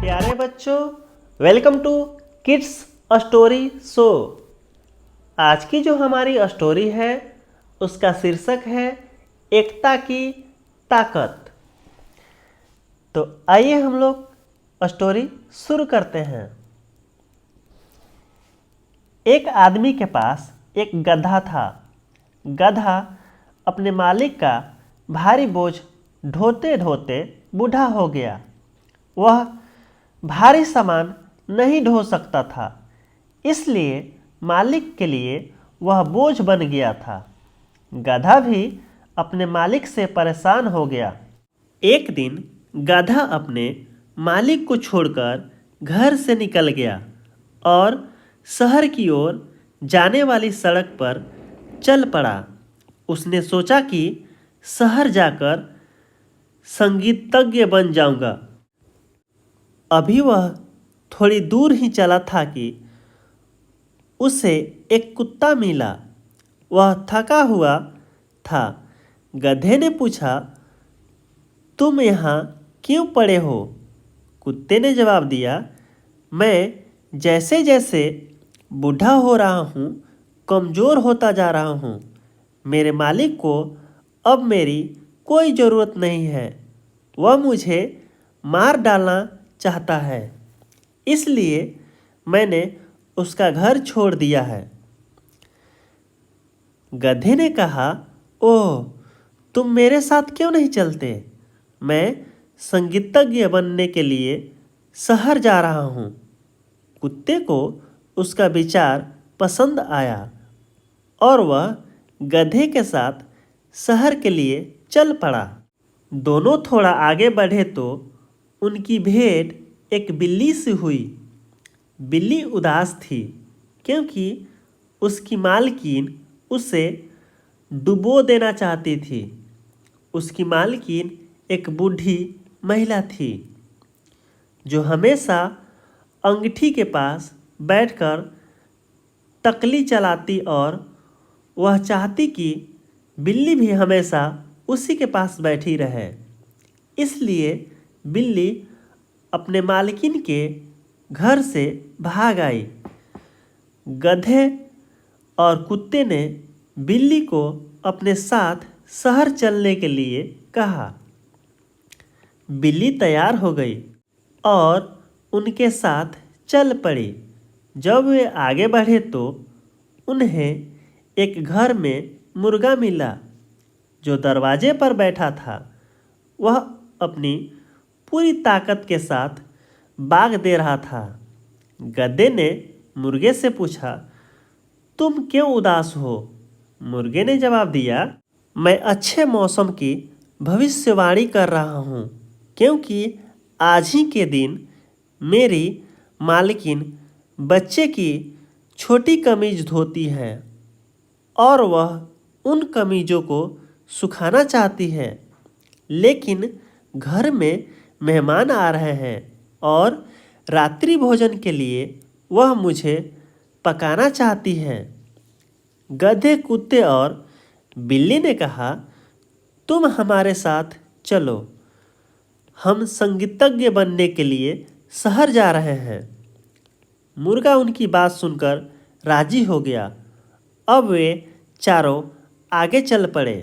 प्यारे बच्चों, welcome to kids story show. आज की जो हमारी स्टोरी है उसका शीर्षक है एकता की ताकत। तो आइए हम लोग स्टोरी शुरू करते हैं। एक आदमी के पास एक गधा था। गधा अपने मालिक का भारी बोझ ढोते ढोते बूढ़ा हो गया। वह भारी सामान नहीं ढो सकता था, इसलिए मालिक के लिए वह बोझ बन गया था। गधा भी अपने मालिक से परेशान हो गया। एक दिन गधा अपने मालिक को छोड़कर घर से निकल गया और शहर की ओर जाने वाली सड़क पर चल पड़ा। उसने सोचा कि शहर जाकर संगीतज्ञ बन जाऊंगा। अभी वह थोड़ी दूर ही चला था कि उसे एक कुत्ता मिला। वह थका हुआ था। गधे ने पूछा, तुम यहाँ क्यों पड़े हो? कुत्ते ने जवाब दिया, मैं जैसे जैसे बूढ़ा हो रहा हूँ, कमज़ोर होता जा रहा हूँ। मेरे मालिक को अब मेरी कोई ज़रूरत नहीं है। वह मुझे मार डालना चाहता है, इसलिए मैंने उसका घर छोड़ दिया है। गधे ने कहा, ओह, तुम मेरे साथ क्यों नहीं चलते? मैं संगीतज्ञ बनने के लिए शहर जा रहा हूँ। कुत्ते को उसका विचार पसंद आया और वह गधे के साथ शहर के लिए चल पड़ा। दोनों थोड़ा आगे बढ़े तो उनकी भेंट एक बिल्ली से हुई। बिल्ली उदास थी क्योंकि उसकी मालकिन उसे डुबो देना चाहती थी। उसकी मालकिन एक बूढ़ी महिला थी जो हमेशा अंगीठी के पास बैठकर तकली चलाती और वह चाहती कि बिल्ली भी हमेशा उसी के पास बैठी रहे। इसलिए बिल्ली अपने मालकिन के घर से भाग आई। गधे और कुत्ते ने बिल्ली को अपने साथ शहर चलने के लिए कहा। बिल्ली तैयार हो गई और उनके साथ चल पड़ी। जब वे आगे बढ़े तो उन्हें एक घर में मुर्गा मिला जो दरवाजे पर बैठा था। वह अपनी पूरी ताकत के साथ बाग दे रहा था। गधे ने मुर्गे से पूछा, तुम क्यों उदास हो? मुर्गे ने जवाब दिया, मैं अच्छे मौसम की भविष्यवाणी कर रहा हूँ, क्योंकि आज ही के दिन मेरी मालकिन बच्चे की छोटी कमीज धोती है और वह उन कमीजों को सुखाना चाहती है। लेकिन घर में मेहमान आ रहे हैं और रात्रि भोजन के लिए वह मुझे पकाना चाहती है। गधे, कुत्ते और बिल्ली ने कहा, तुम हमारे साथ चलो, हम संगीतज्ञ बनने के लिए शहर जा रहे हैं। मुर्गा उनकी बात सुनकर राजी हो गया। अब वे चारों आगे चल पड़े।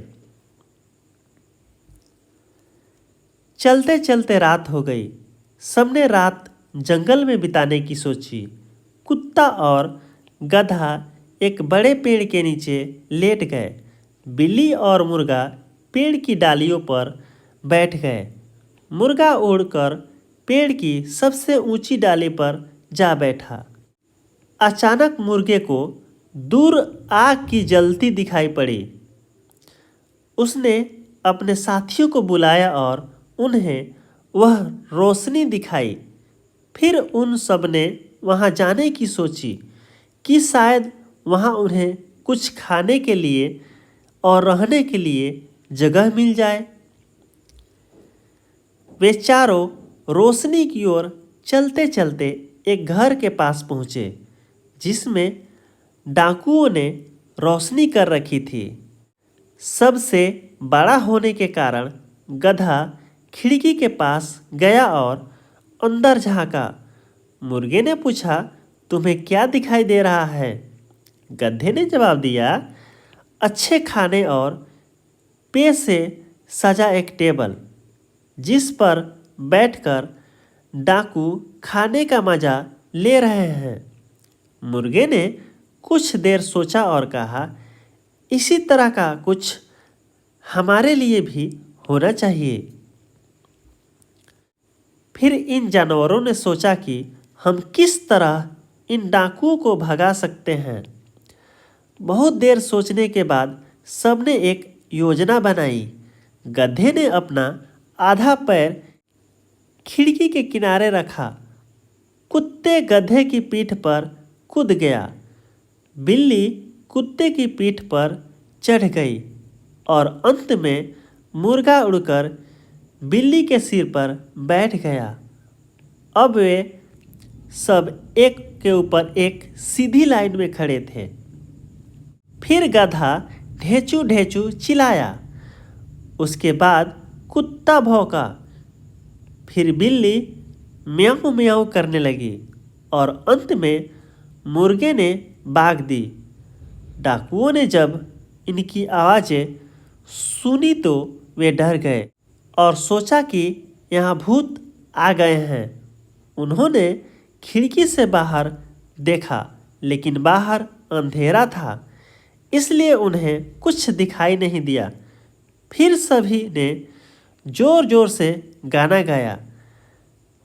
चलते चलते रात हो गई। सबने रात जंगल में बिताने की सोची। कुत्ता और गधा एक बड़े पेड़ के नीचे लेट गए। बिल्ली और मुर्गा पेड़ की डालियों पर बैठ गए। मुर्गा उड़कर पेड़ की सबसे ऊंची डाली पर जा बैठा। अचानक मुर्गे को दूर आग की जलती दिखाई पड़ी। उसने अपने साथियों को बुलाया और उन्हें वह रोशनी दिखाई। फिर उन सब ने वहां जाने की सोची कि शायद वहां उन्हें कुछ खाने के लिए और रहने के लिए जगह मिल जाए। वे चारों रोशनी की ओर चलते चलते एक घर के पास पहुँचे जिसमें डाकुओं ने रोशनी कर रखी थी। सबसे बड़ा होने के कारण गधा खिड़की के पास गया और अंदर झांका। मुर्गे ने पूछा, तुम्हें क्या दिखाई दे रहा है? गधे ने जवाब दिया, अच्छे खाने और पेय से सजा एक टेबल, जिस पर बैठकर डाकू खाने का मजा ले रहे हैं। मुर्गे ने कुछ देर सोचा और कहा, इसी तरह का कुछ हमारे लिए भी होना चाहिए। फिर इन जानवरों ने सोचा कि हम किस तरह इन डाकुओं को भगा सकते हैं। बहुत देर सोचने के बाद सबने एक योजना बनाई। गधे ने अपना आधा पैर खिड़की के किनारे रखा। कुत्ते गधे की पीठ पर कूद गया। बिल्ली कुत्ते की पीठ पर चढ़ गई और अंत में मुर्गा उड़कर बिल्ली के सिर पर बैठ गया। अब वे सब एक के ऊपर एक सीधी लाइन में खड़े थे। फिर गधा ढेचू ढेचू चिल्लाया। उसके बाद कुत्ता भौंका। फिर बिल्ली म्याऊं म्याऊं करने लगी और अंत में मुर्गे ने बाग दी। डाकुओं ने जब इनकी आवाज़ें सुनी तो वे डर गए और सोचा कि यहाँ भूत आ गए हैं। उन्होंने खिड़की से बाहर देखा, लेकिन बाहर अंधेरा था, इसलिए उन्हें कुछ दिखाई नहीं दिया। फिर सभी ने जोर जोर से गाना गाया।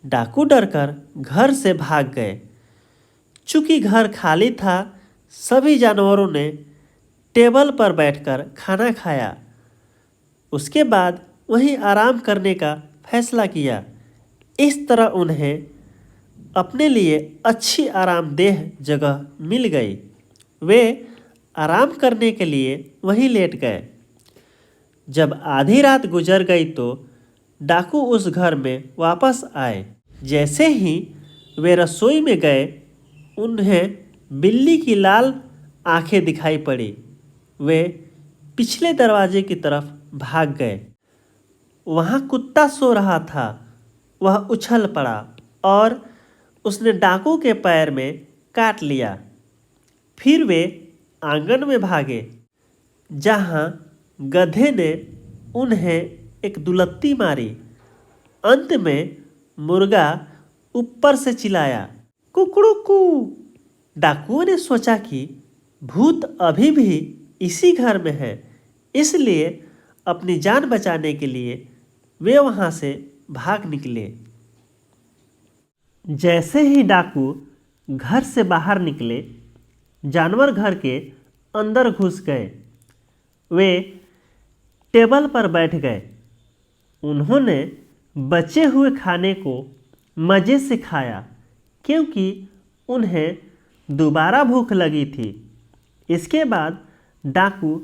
डाकू डरकर घर से भाग गए। चूंकि घर खाली था, सभी जानवरों ने टेबल पर बैठकर खाना खाया। उसके बाद वहीं आराम करने का फैसला किया। इस तरह उन्हें अपने लिए अच्छी आरामदेह जगह मिल गई। वे आराम करने के लिए वहीं लेट गए। जब आधी रात गुजर गई तो डाकू उस घर में वापस आए। जैसे ही वे रसोई में गए, उन्हें बिल्ली की लाल आंखें दिखाई पड़ी। वे पिछले दरवाजे की तरफ भाग गए। वहाँ कुत्ता सो रहा था। वह उछल पड़ा और उसने डाकू के पैर में काट लिया। फिर वे आंगन में भागे, जहाँ गधे ने उन्हें एक दुलत्ती मारी। अंत में मुर्गा ऊपर से चिल्लाया, कुकड़ुकू। डाकुओं ने सोचा कि भूत अभी भी इसी घर में है, इसलिए अपनी जान बचाने के लिए वे वहाँ से भाग निकले। जैसे ही डाकू घर से बाहर निकले, जानवर घर के अंदर घुस गए। वे टेबल पर बैठ गए। उन्होंने बचे हुए खाने को मज़े से खाया, क्योंकि उन्हें दोबारा भूख लगी थी। इसके बाद डाकू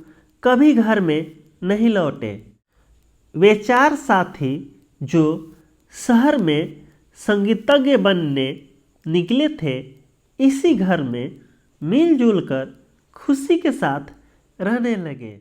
कभी घर में नहीं लौटे। वे 4 साथी जो शहर में संगीतज्ञ बनने निकले थे, इसी घर में मिलजुल कर खुशी के साथ रहने लगे।